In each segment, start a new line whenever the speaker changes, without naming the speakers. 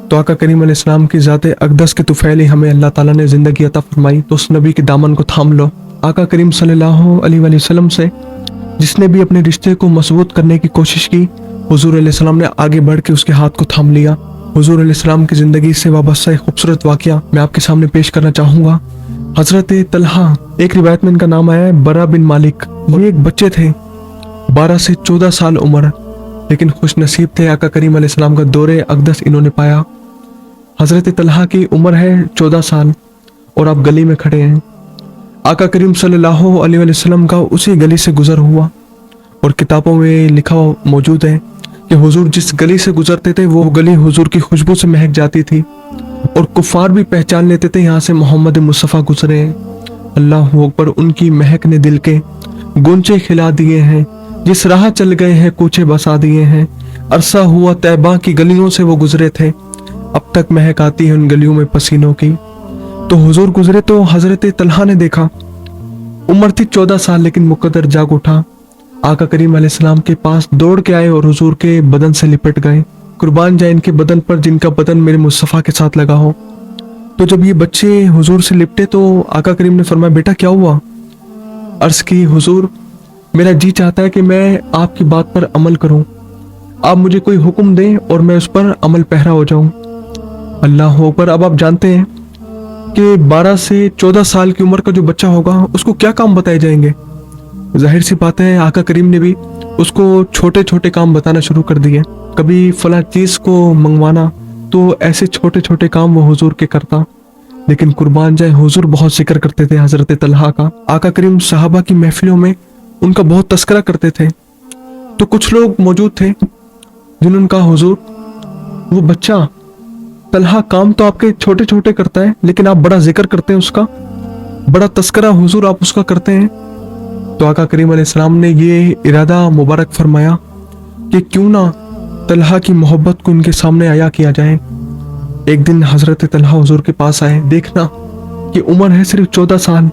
तो आका करीम अलैहिस्सलाम की ज़ात अक़दस के तुफ़ैल हमें अल्लाह ताला ने ज़िंदगी अता फरमाई, तो उस नबी के दामन को थाम लो। आका करीम सल्लल्लाहु अलैहि वसल्लम से जिसने भी अपने रिश्ते को मजबूत करने की कोशिश की, हुजूर अलैहिस्सलाम ने आगे बढ़ के उसके हाथ को थाम लिया। हुजूर अलैहिस्सलाम की ज़िंदगी से वाबस्ता एक खूबसूरत वाक़या मैं आपके सामने पेश करना चाहूँगा। हज़रत तलहा, एक रिवायत में इनका नाम आया है बरा बिन मालिक। ये एक बच्चे थे, 12 से 14 साल उम्र, लेकिन खुश नसीब थे। आका करीम अलैहिस्सलाम का दौरे अक़दस इन्होंने पाया। हज़रत तलहा की उम्र है 14 साल और आप गली में खड़े हैं। आका करीम सल्लल्लाहु अलैहि वसल्लम का उसी गली से गुजर हुआ और किताबों में लिखा मौजूद है कि हुजूर जिस गली से गुजरते थे वो गली हुजूर की खुशबू से महक जाती थी और कुफार भी पहचान लेते थे यहाँ से मोहम्मद मुस्तफ़ा गुजरे हैं। अल्लाह अकबर, उनकी महक ने दिल के गुंचे खिला दिए हैं। जिस राह चल गए हैं कूचे बसा दिए हैं। अरसा हुआ तैबा की गलियों से वो गुजरे थे, अब तक महक आती है उन गलियों में पसीनों की। तो हुजूर गुजरे तो हजरत तलहा ने देखा। उम्र थी 14 साल, लेकिन मुकद्दर जाग उठा। आका करीम अलैहिस्सलाम के पास दौड़ के आए और हुजूर के बदन से लिपट गए। कुर्बान जाए इनके बदन पर जिनका बदन मेरे मुस्तफ़ा के साथ लगा हो। तो जब ये बच्चे हुजूर से लिपटे तो आका करीम ने फरमाया, बेटा क्या हुआ? अर्ज की, हुजूर मेरा जी चाहता है कि मैं आपकी बात पर अमल करूं। आप मुझे कोई हुक्म दें और मैं उस पर अमल पहरा हो जाऊं। अल्लाह अकबर। अब आप जानते हैं कि 12 से 14 साल की उम्र का जो बच्चा होगा उसको क्या काम बताए जाएंगे। जाहिर सी बात है आका करीम ने भी उसको छोटे छोटे काम बताना शुरू कर दिए। कभी फला चीज़ को मंगवाना, तो ऐसे छोटे छोटे काम वो हुजूर के करता। लेकिन कुर्बान जाए हुजूर बहुत जिक्र करते थे हजरत तलहा का। आका करीम सहाबा की महफिलों में उनका बहुत तस्करा करते थे। तो कुछ लोग मौजूद थे जिन्होंने कहा, हुजूर वो बच्चा तलहा काम तो आपके छोटे छोटे करता है, लेकिन आप बड़ा जिक्र करते हैं उसका, बड़ा तस्करा हुजूर आप उसका करते हैं। तो आका करीम अलैहिस्सलाम ने ये इरादा मुबारक फरमाया कि क्यों ना तलहा की मोहब्बत को उनके सामने आया किया जाए। एक दिन हजरत तलहा हुजूर के पास आए। देखना कि उम्र है सिर्फ 14 साल,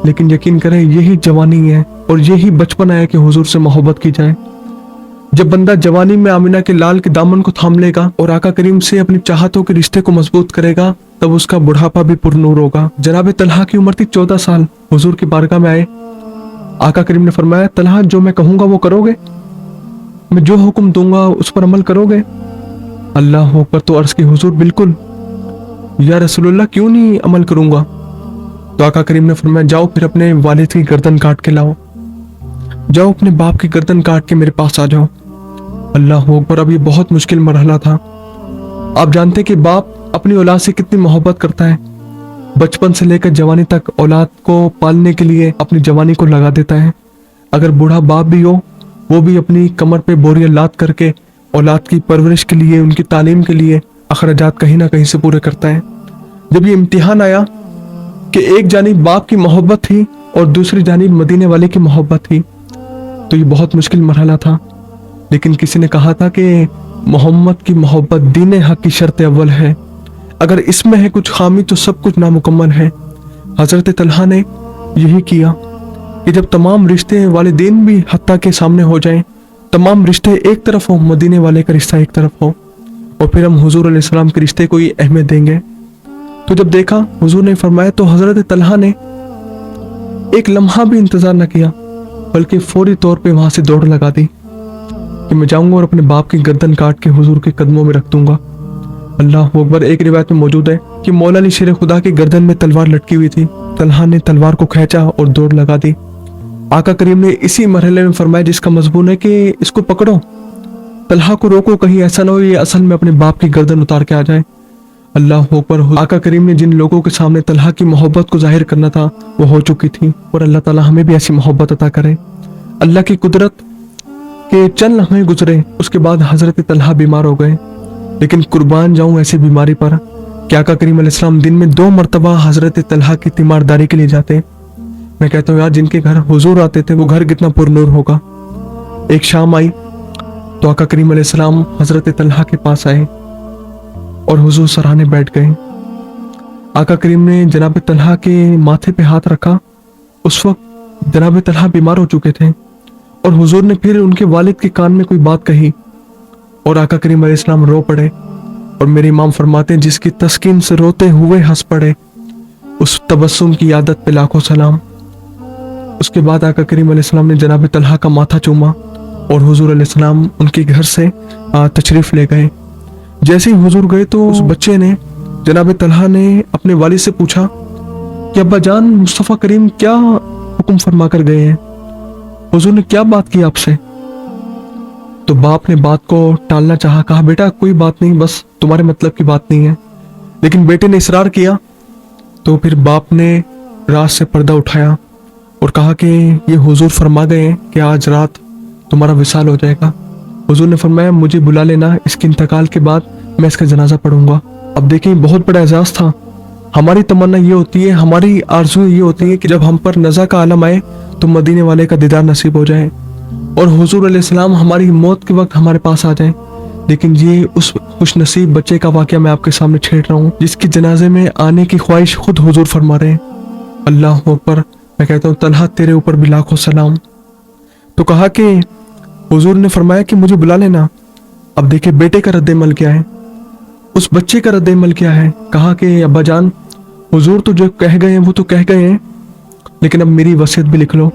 लेकिन यकीन करें यही जवानी है और यही बचपन है कि हुजूर से मोहब्बत की जाए। जब बंदा जवानी में आमिना के लाल के दामन को थाम लेगा और आका करीम से अपनी चाहतों के रिश्ते को मजबूत करेगा, तब उसका बुढ़ापा भी पुरनूर होगा। जनाब तलहा की उम्र थी 14 साल। हुजूर की बारगाह में आए। आका करीम ने फरमाया, तलहा जो मैं कहूंगा वो करोगे? मैं जो हुक्म दूंगा उस पर अमल करोगे? अल्लाह अकबर। तो अर्ज की, हुजूर बिल्कुल या रसूलुल्लाह, क्यों नहीं अमल करूंगा? तो आका करीम ने फरमाया, जाओ फिर अपने वालिद की गर्दन काट के लाओ, जाओ अपने बाप की गर्दन काट के मेरे पास आ जाओ। अल्लाह अकबर। अब ये बहुत मुश्किल मरहला था। आप जानते कि बाप अपनी औलाद से कितनी मोहब्बत करता है। बचपन से लेकर जवानी तक औलाद को पालने के लिए अपनी जवानी को लगा देता है। अगर बूढ़ा बाप भी हो, वो भी अपनी कमर पे बोरियां लाद करके औलाद की परवरिश के लिए, उनकी तालीम के लिए अखराजात कहीं ना कहीं से पूरे करता है। जब ये इम्तिहान आया कि एक जानिब बाप की मोहब्बत थी और दूसरी जानिब मदीने वाले की मोहब्बत थी, तो ये बहुत मुश्किल मरहला था। लेकिन किसी ने कहा था कि मोहम्मद की मोहब्बत दीन हक की शर्त अव्वल है। अगर इसमें है कुछ खामी तो सब कुछ नामुकम्मल है। हजरत तलहा ने यही किया कि जब तमाम रिश्ते वाले दीन भी हत्ता के सामने हो जाएं, तमाम रिश्ते एक तरफ हो, मदीने वाले का रिश्ता एक तरफ हो, और फिर हम हुजूर अलैहिस्सलाम के रिश्ते को ही अहमियत देंगे। तो जब देखा हुजूर ने फरमाया, तो हजरत तलहा ने एक लम्हा भी इंतजार न किया, बल्कि फौरी तौर पे वहां से दौड़ लगा दी कि मैं जाऊंगा और अपने बाप की गर्दन काट के हुजूर के कदमों में रख दूंगा। अल्लाह अकबर। एक रिवायत में मौजूद है कि मौला अली शेर खुदा की गर्दन में तलवार लटकी हुई थी। तलहा ने तलवार को खींचा और दौड़ लगा दी। आका करीम ने इसी मरहले में फरमाया जिसका मजमून है कि इसको पकड़ो, तलहा को रोको, कहीं ऐसा ना हो ये असल में अपने बाप की गर्दन उतार के आ जाए। अल्लाह अकबर। आका करीम ने जिन लोगों के सामने तलहा की मोहब्बत को जाहिर करना था वो हो चुकी थी, और अल्लाह ताला हमें भी ऐसी मोहब्बत अता करे। अल्लाह की कुदरत के चंद लम्हे गुजरे, उसके बाद हजरत तलहा बीमार हो गए। लेकिन कुर्बान जाऊं ऐसी बीमारी पर कि आका करीम अलैहिस्सलाम दिन में 2 मरतबा हजरत तलहा की तीमारदारी के लिए जाते। मैं कहता हूँ यार, जिनके घर हुजूर आते थे वो घर कितना पुरनूर होगा। एक शाम आई तो आका करीम अलैहिस्सलाम हजरत तलहा के पास आए और हुजूर सराहने बैठ गए। आका करीम ने जनाब तलहा के माथे पे हाथ रखा। उस वक्त जनाब तलहा बीमार हो चुके थे और हुजूर ने फिर उनके वालिद के कान में कोई बात कही और आका करीम अलैहिस्सलाम रो पड़े। اور میرے امام فرماتے ہیں جس کی تسکین سے روتے ہوئے ہنس پڑے اس تبسم کی عادت پہ لاکھوں سلام۔ اس کے بعد آقا کریم علیہ السلام نے جناب طلحہ کا ماتھا چوما اور حضور علیہ السلام ان کے گھر سے تشریف لے گئے۔ جیسے ہی حضور گئے تو اس بچے نے جناب طلحہ نے اپنے والد سے پوچھا کہ ابا جان مصطفیٰ کریم کیا حکم فرما کر گئے ہیں، حضور نے کیا بات کی آپ سے؟ تو باپ نے بات کو ٹالنا چاہا، کہا بیٹا کوئی بات نہیں، بس تمہارے مطلب کی بات نہیں ہے، لیکن بیٹے نے اصرار کیا تو پھر باپ نے رات سے پردہ اٹھایا اور کہا کہ یہ حضور فرما گئے ہیں کہ آج رات تمہارا وصال ہو جائے گا۔ حضور نے فرمایا مجھے بلا لینا، اس کے انتقال کے بعد میں اس کا جنازہ پڑھوں گا۔ اب دیکھیں بہت بڑا اعزاز تھا۔ ہماری تمنا یہ ہوتی ہے، ہماری آرزو یہ ہوتی ہے کہ جب ہم پر نزا کا عالم آئے تو مدینے والے کا دیدار نصیب ہو جائے اور حضور علیہ السلام ہماری موت کے وقت ہمارے پاس آ جائیں، لیکن یہ اس خوش نصیب بچے کا واقعہ میں آپ کے سامنے چھیڑ رہا ہوں جس کی جنازے میں آنے کی خواہش خود حضور فرما رہے ہیں۔ اللہ اکبر، میں کہتا ہوں طلحہ تیرے اوپر بھی لاکھوں سلام۔ تو کہا کہ حضور نے فرمایا کہ مجھے بلا لینا۔ اب دیکھیں بیٹے کا رد عمل کیا ہے، اس بچے کا رد عمل کیا ہے۔ کہا کہ ابا جان حضور تو جو کہہ گئے ہیں وہ تو کہہ گئے ہیں، لیکن اب میری وصیت بھی لکھ لو۔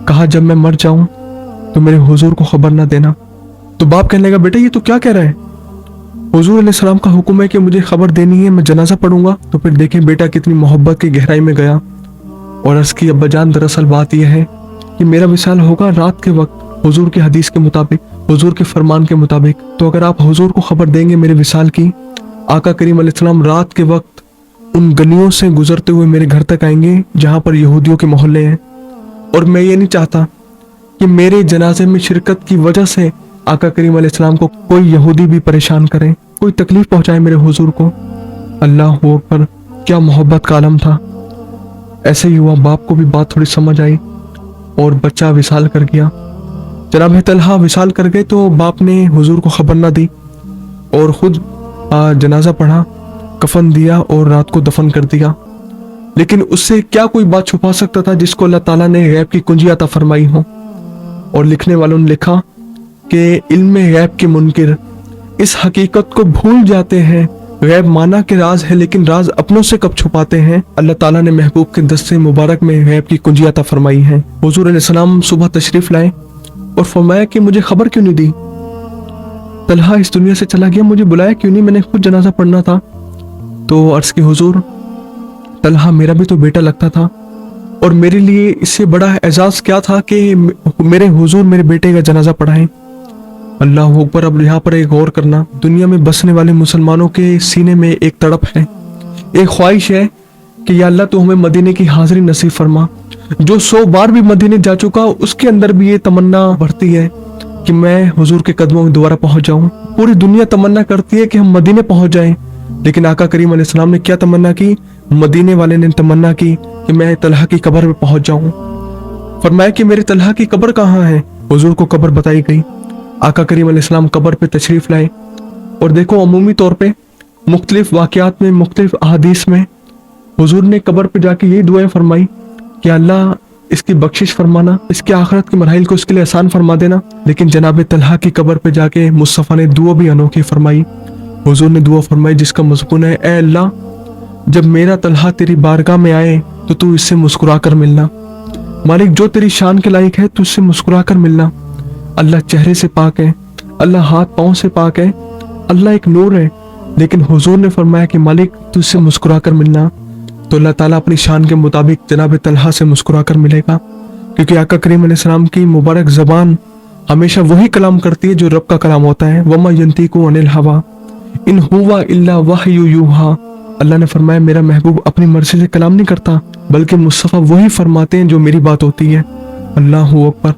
کہا جب میں مر جاؤں تو میرے حضور کو خبر نہ دینا۔ تو باپ کہنے لگا بیٹا یہ تو کیا کہہ رہا ہے، حضور علیہ السلام کا حکم ہے کہ مجھے خبر دینی ہے، میں جنازہ پڑھوں گا۔ تو پھر دیکھیں بیٹا کتنی محبت کی گہرائی میں گیا اور عرض کی ابا جان دراصل بات یہ ہے کہ میرا وصال ہوگا رات کے وقت حضور کی حدیث کے مطابق، حضور کے فرمان کے مطابق، تو اگر آپ حضور کو خبر دیں گے میرے وصال کی، آقا کریم علیہ السلام رات کے وقت ان گلیوں سے گزرتے ہوئے میرے گھر تک آئیں گے جہاں پر یہودیوں کے محلے ہیں، اور میں یہ نہیں چاہتا کہ میرے جنازے میں شرکت کی وجہ سے آقا کریم علیہ السلام کو کوئی یہودی بھی پریشان کرے، کوئی تکلیف پہنچائے میرے حضور کو۔ اللہ اکبر، کیا محبت کا عالم تھا۔ ایسے ہی ہوا، باپ کو بھی بات تھوڑی سمجھ آئی اور بچہ وصال کر گیا۔ جناب طلحہ وصال کر گئے تو باپ نے حضور کو خبر نہ دی اور خود جنازہ پڑھا، کفن دیا اور رات کو دفن کر دیا۔ لیکن اس سے کیا کوئی بات چھپا سکتا تھا جس کو اللہ تعالیٰ نے غیب کی کنجی عطا فرمائی ہو؟ اور لکھنے والوں نے لکھا کہ علم غیب کے منکر اس حقیقت کو بھول جاتے ہیں، غیب مانا کہ راز ہے لیکن راز اپنوں سے کب چھپاتے ہیں۔ اللہ تعالیٰ نے محبوب کے دست مبارک میں غیب کی کنجی عطا فرمائی ہے۔ حضور علیہ السلام صبح تشریف لائے اور فرمایا کہ مجھے خبر کیوں نہیں دی؟ طلحہ اس دنیا سے چلا گیا، مجھے بلایا کیوں نہیں؟ میں نے خود جنازہ پڑھنا تھا۔ تو عرض کی حضور طلحہ میرا بھی تو بیٹا لگتا تھا، اور میرے لیے اس سے بڑا اعزاز کیا تھا کہ میرے حضور میرے بیٹے کا جنازہ پڑھائیں۔ اللہ اکبر، اب یہاں پر ایک غور کرنا، دنیا میں بسنے والے مسلمانوں کے سینے میں ایک تڑپ ہے، ایک خواہش ہے کہ یا اللہ تو ہمیں مدینے کی حاضری نصیب فرما۔ جو 100 بار بھی مدینے جا چکا اس کے اندر بھی یہ تمنا بڑھتی ہے کہ میں حضور کے قدموں میں دوبارہ پہنچ جاؤں۔ پوری دنیا تمنا کرتی ہے کہ ہم مدینے پہنچ جائیں، لیکن آقا کریم علیہ السلام نے کیا تمنا کی؟ مدینے والے نے تمنا کی کہ میں طلحہ کی قبر میں پہنچ جاؤں۔ فرمایا کہ میرے طلحہ کی قبر کہاں ہے؟ حضور کو قبر بتائی گئی۔ آقا کریم علیہ السلام قبر پہ تشریف لائے اور دیکھو عمومی طور پہ مختلف واقعات میں، مختلف احادیث میں حضور نے قبر پہ جا کے یہی دعائیں فرمائی کہ اللہ اس کی بخشش فرمانا، اس کے آخرت کے مراحل کو اس کے لیے آسان فرما دینا۔ لیکن جناب طلحہ کی قبر پہ جا کے مصطفیٰ نے دعا بھی انوکھی فرمائی۔ حضور نے دعا فرمائی جس کا مضمون ہے اے اللہ جب میرا طلحہ تیری بارگاہ میں آئے تو اس سے مسکرا کر ملنا، مالک جو تیری شان کے لائق ہے تو اس سے مسکرا کر ملنا۔ اللہ چہرے سے پاک ہے، اللہ ہاتھ پاؤں سے پاک ہے، اللہ ایک نور ہے، لیکن حضور نے فرمایا کہ مالک تو اس سے مسکرا کر ملنا۔ تو اللہ تعالیٰ اپنی شان کے مطابق جناب طلحہ سے مسکرا کر ملے گا، کیونکہ آقا کریم علیہ السلام کی مبارک زبان ہمیشہ وہی کلام کرتی ہے جو رب کا کلام ہوتا ہے۔ وَمَا يَنْطِقُ عَنِ الْهَوَىٰ إِنْ هُوَ إِلَّا وَحْيٌ يُوحَىٰ۔ اللہ نے فرمایا میرا محبوب اپنی مرضی سے کلام نہیں کرتا، بلکہ مصطفیٰ وہی فرماتے ہیں جو میری بات ہوتی ہے۔ اللہ اکبر۔